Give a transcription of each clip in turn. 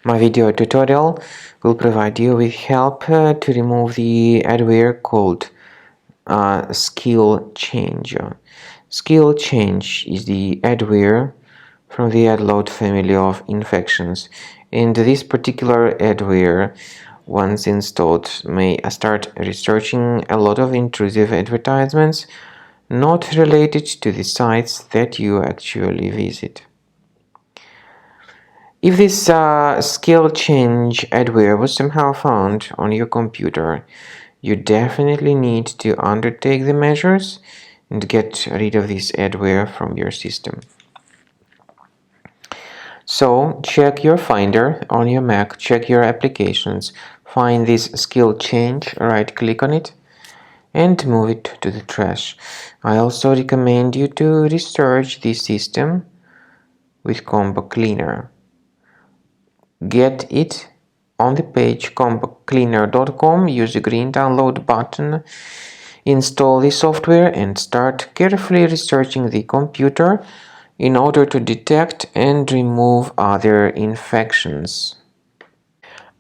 My video tutorial will provide you with help to remove the adware called SkillChange. SkillChange is the adware from the adload family of infections, and this particular adware, once installed, may start researching a lot of intrusive advertisements not related to the sites that you actually visit. If this SkillChange adware was somehow found on your computer, you definitely need to undertake the measures and get rid of this adware from your system. So check your Finder on your Mac, check your applications, find this SkillChange, right-click on it, and move it to the trash. I also recommend you to research this system with Combo Cleaner. Get it on the page combocleaner.com, use the green download button, install the software and start carefully researching the computer in order to detect and remove other infections.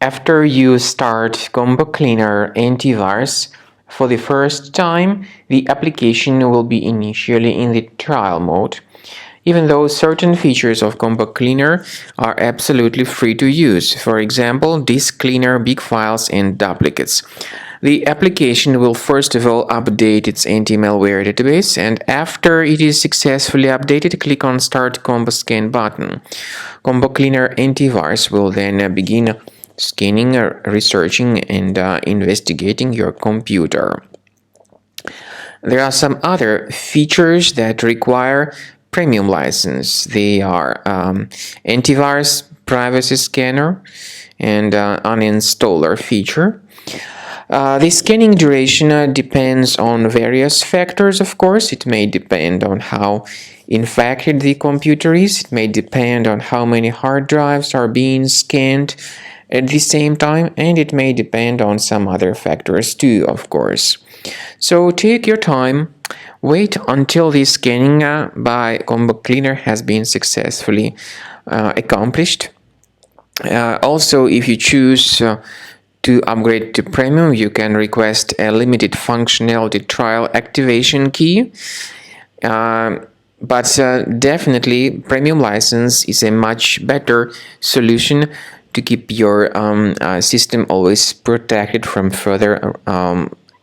After you start Combo Cleaner antivirus for the first time, the application will be initially in the trial mode, even though certain features of Combo Cleaner are absolutely free to use. For example, disk cleaner, big files, and duplicates. The application will first of all update its anti-malware database, and after it is successfully updated, click on Start Combo Scan button. Combo Cleaner antivirus will then begin scanning, researching, and investigating your computer. There are some other features that require premium license. They are antivirus, privacy scanner, and uninstaller feature. The scanning duration depends on various factors, of course. It may depend on how infected the computer is. It may depend on how many hard drives are being scanned at the same time, and it may depend on some other factors too, of course. So take your time. Wait until the scanning by Combo Cleaner has been successfully accomplished. Also, if you choose to upgrade to Premium, you can request a limited functionality trial activation key. But definitely, Premium license is a much better solution to keep your system always protected from further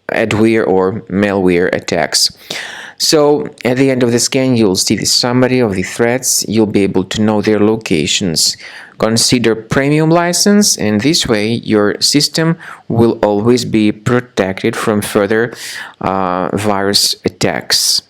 adware or malware attacks. So at the end of the scan, you'll see the summary of the threats. You'll be able to know their locations. Consider Premium license, and this way your system will always be protected from further virus attacks.